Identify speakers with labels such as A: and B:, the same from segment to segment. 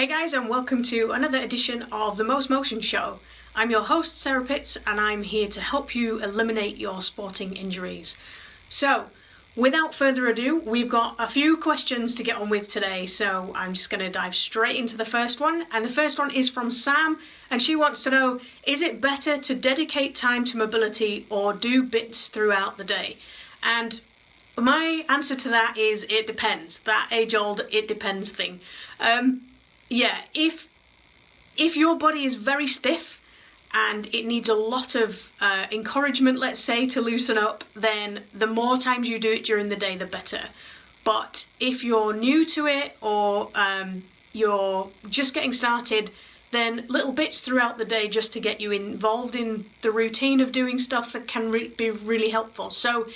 A: Hey guys, and welcome to another edition of the Most Motion Show. I'm your host Sarah Pitts and I'm here to help you eliminate your sporting injuries. So, without further ado, we've got a few questions to get on with today, so I'm just going to dive straight into the first one. And the first one is from Sam, and she wants to know, is it better to dedicate time to mobility or do bits throughout the day? And my answer to that is it depends. That age-old it depends thing. Yeah, if your body is very stiff and it needs a lot of encouragement, let's say, to loosen up, then the more times you do it during the day, the better. But if you're new to it or you're just getting started, then little bits throughout the day just to get you involved in the routine of doing stuff that can be really helpful. So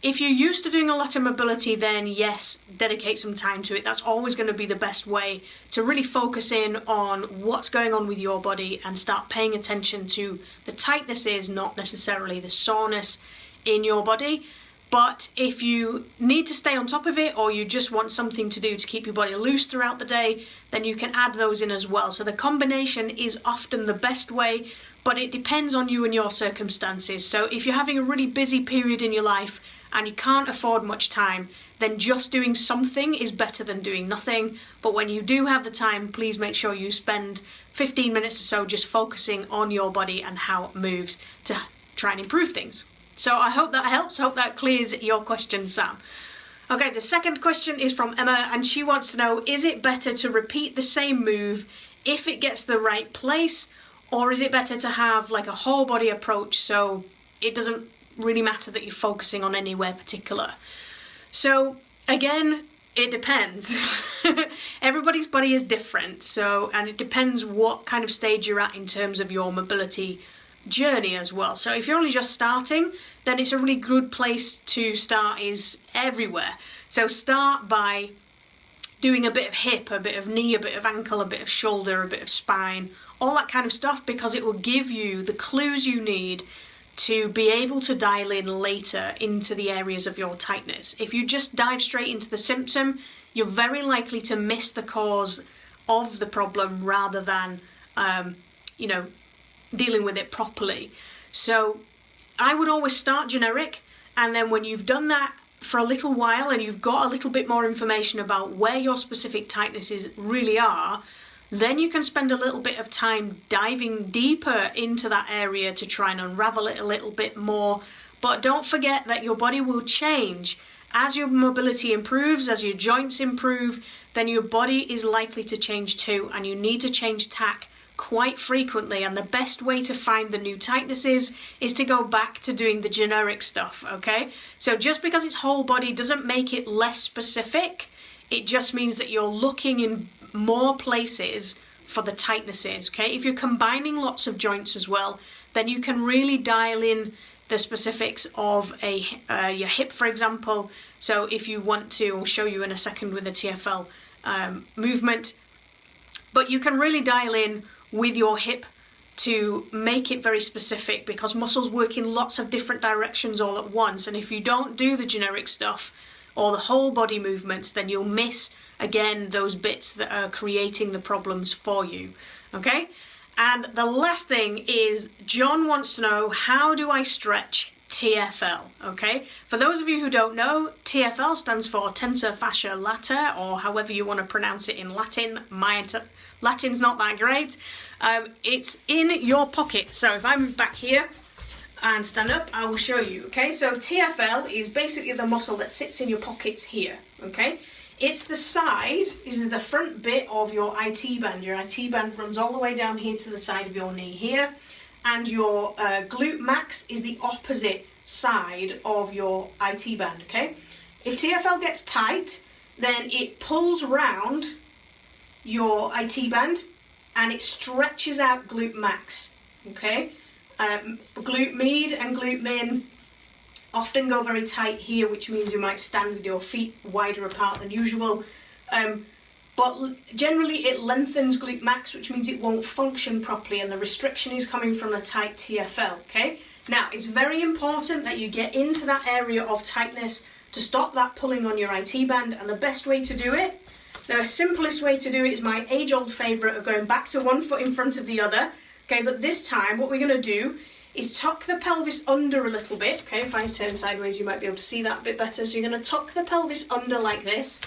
A: if you're used to doing a lot of mobility, then yes, dedicate some time to it. That's always going to be the best way to really focus in on what's going on with your body and start paying attention to the tightnesses, not necessarily the soreness in your body. But if you need to stay on top of it or you just want something to do to keep your body loose throughout the day, then you can add those in as well. So the combination is often the best way, but it depends on you and your circumstances. So if you're having a really busy period in your life and you can't afford much time, then just doing something is better than doing nothing. But when you do have the time, please make sure you spend 15 minutes or so just focusing on your body and how it moves to try and improve things. So I hope that helps. I hope that clears your question, Sam. Okay, the second question is from Emma, and she wants to know, is it better to repeat the same move if it gets the right place, or is it better to have like a whole body approach so it doesn't really matter that you're focusing on anywhere particular? So again, it depends. Everybody's body is different, and it depends what kind of stage you're at in terms of your mobility journey as well. So if you're only just starting, then it's a really good place to start is everywhere. So start by doing a bit of hip, a bit of knee, a bit of ankle, a bit of shoulder, a bit of spine, all that kind of stuff, because it will give you the clues you need to be able to dial in later into the areas of your tightness. If you just dive straight into the symptom, you're very likely to miss the cause of the problem rather than, dealing with it properly. So I would always start generic, and then when you've done that for a little while and you've got a little bit more information about where your specific tightnesses really are, then you can spend a little bit of time diving deeper into that area to try and unravel it a little bit more. But don't forget that your body will change. As your mobility improves, as your joints improve, then your body is likely to change too, and you need to change tack quite frequently. And the best way to find the new tightnesses is to go back to doing the generic stuff, okay? So just because it's whole body doesn't make it less specific. It just means that you're looking in more places for the tightnesses, okay? If you're combining lots of joints as well, then you can really dial in the specifics of your hip, for example. So if you want to, I'll show you in a second with the TFL movement, but you can really dial in with your hip to make it very specific, because muscles work in lots of different directions all at once, and if you don't do the generic stuff or the whole body movements, then you'll miss, again, those bits that are creating the problems for you, okay? And the last thing is, John wants to know, how do I stretch TFL, okay? For those of you who don't know, TFL stands for tensor fascia lata, or however you want to pronounce it in Latin. My Latin's not that great. It's in your pocket. So if I move back here and stand up, I will show you, okay? So TFL is basically the muscle that sits in your pockets here, okay? It's the side, this is the front bit of your IT band. Your IT band runs all the way down here to the side of your knee here, and your glute max is the opposite side of your IT band, okay? If TFL gets tight, then it pulls round your IT band and it stretches out glute max, okay? Glute med and glute min often go very tight here, which means you might stand with your feet wider apart than usual. But generally it lengthens glute max, which means it won't function properly, and the restriction is coming from a tight TFL, okay? Now, it's very important that you get into that area of tightness to stop that pulling on your IT band, and the best way to do it The simplest way to do it is my age-old favourite of going back to one foot in front of the other. Okay, but this time what we're going to do is tuck the pelvis under a little bit. Okay, if I turn sideways you might be able to see that a bit better. So you're going to tuck the pelvis under like this.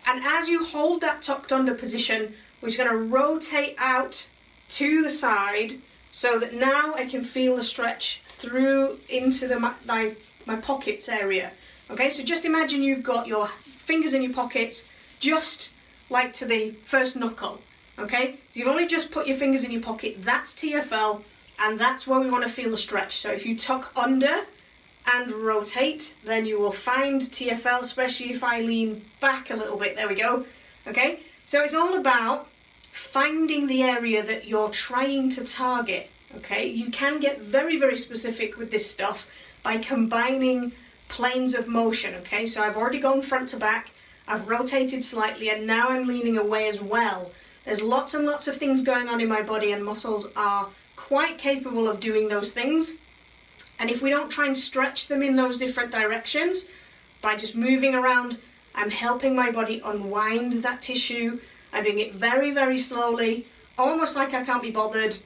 A: And as you hold that tucked under position, we're just going to rotate out to the side so that now I can feel the stretch through into my pockets area. Okay, so just imagine you've got your fingers in your pockets just like to the first knuckle. Okay, so you've only just put your fingers in your pocket, that's TFL, and that's where we want to feel the stretch. So if you tuck under and rotate, then you will find TFL, especially if I lean back a little bit. There we go. Okay, so it's all about finding the area that you're trying to target. Okay, you can get very, very specific with this stuff by combining planes of motion. Okay, so I've already gone front to back, I've rotated slightly, and now I'm leaning away as well. There's lots and lots of things going on in my body, and muscles are quite capable of doing those things. And if we don't try and stretch them in those different directions, by just moving around, I'm helping my body unwind that tissue. I'm doing it very, very slowly, almost like I can't be bothered,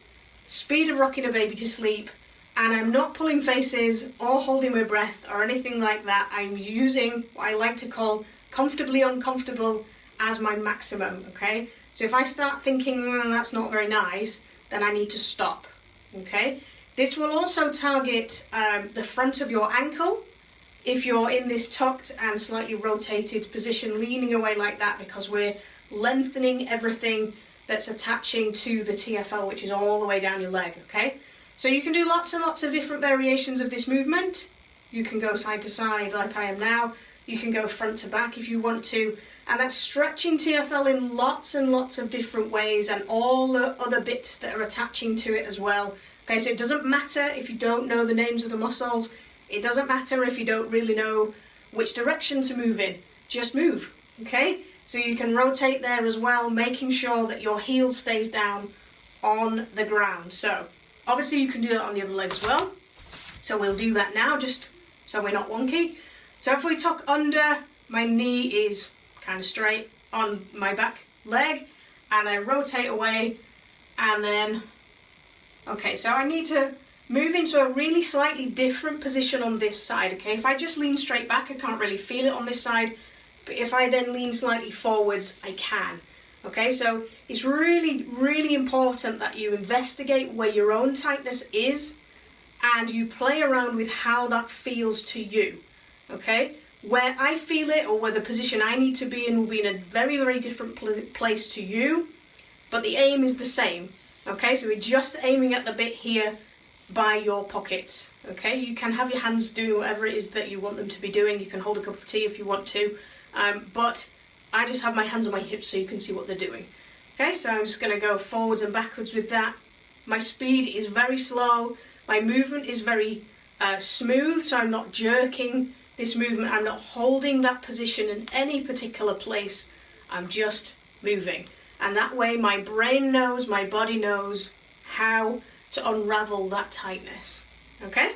A: speed of rocking a baby to sleep, and I'm not pulling faces or holding my breath or anything like that. I'm using what I like to call comfortably uncomfortable as my maximum, okay? So if I start thinking, that's not very nice, then I need to stop, okay? This will also target the front of your ankle if you're in this tucked and slightly rotated position, leaning away like that, because we're lengthening everything that's attaching to the TFL, which is all the way down your leg, okay? So you can do lots and lots of different variations of this movement. You can go side to side like I am now. You can go front to back if you want to. And that's stretching TFL in lots and lots of different ways, and all the other bits that are attaching to it as well. Okay, so it doesn't matter if you don't know the names of the muscles. It doesn't matter if you don't really know which direction to move in. Just move, okay? So you can rotate there as well, making sure that your heel stays down on the ground. So obviously you can do that on the other leg as well. So we'll do that now, just so we're not wonky. So if we tuck under, my knee is kind of straight on my back leg, and I rotate away, and then, okay, so I need to move into a really slightly different position on this side, okay? If I just lean straight back, I can't really feel it on this side, but if I then lean slightly forwards, I can, okay? So it's really, really important that you investigate where your own tightness is, and you play around with how that feels to you, okay? Where I feel it, or where the position I need to be in, will be in a very, very different place to you, but the aim is the same, okay? So we're just aiming at the bit here by your pockets, okay? You can have your hands do whatever it is that you want them to be doing. You can hold a cup of tea if you want to, but I just have my hands on my hips so you can see what they're doing. Okay, so I'm just going to go forwards and backwards with that. My speed is very slow. My movement is very smooth, so I'm not jerking this movement. I'm not holding that position in any particular place. I'm just moving. And that way my brain knows, my body knows how to unravel that tightness. Okay?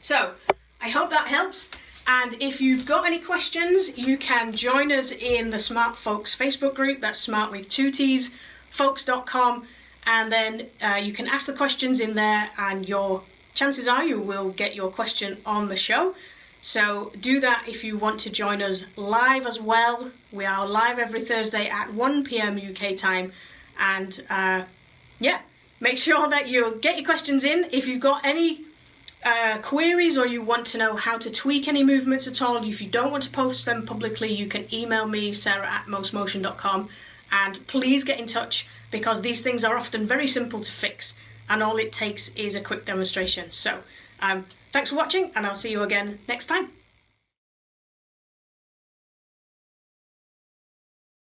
A: So, I hope that helps. And if you've got any questions, you can join us in the Smart Folks Facebook group. That's smart with two T's, folks.com. And then you can ask the questions in there, and your chances are you will get your question on the show. So do that if you want to join us live as well. We are live every Thursday at 1 p.m. UK time. And yeah, make sure that you get your questions in. If you've got any queries, or you want to know how to tweak any movements at all, if you don't want to post them publicly, you can email me, sarah@mostmotion.com, and please get in touch, because these things are often very simple to fix, and all it takes is a quick demonstration. So thanks for watching, and I'll see you again next time.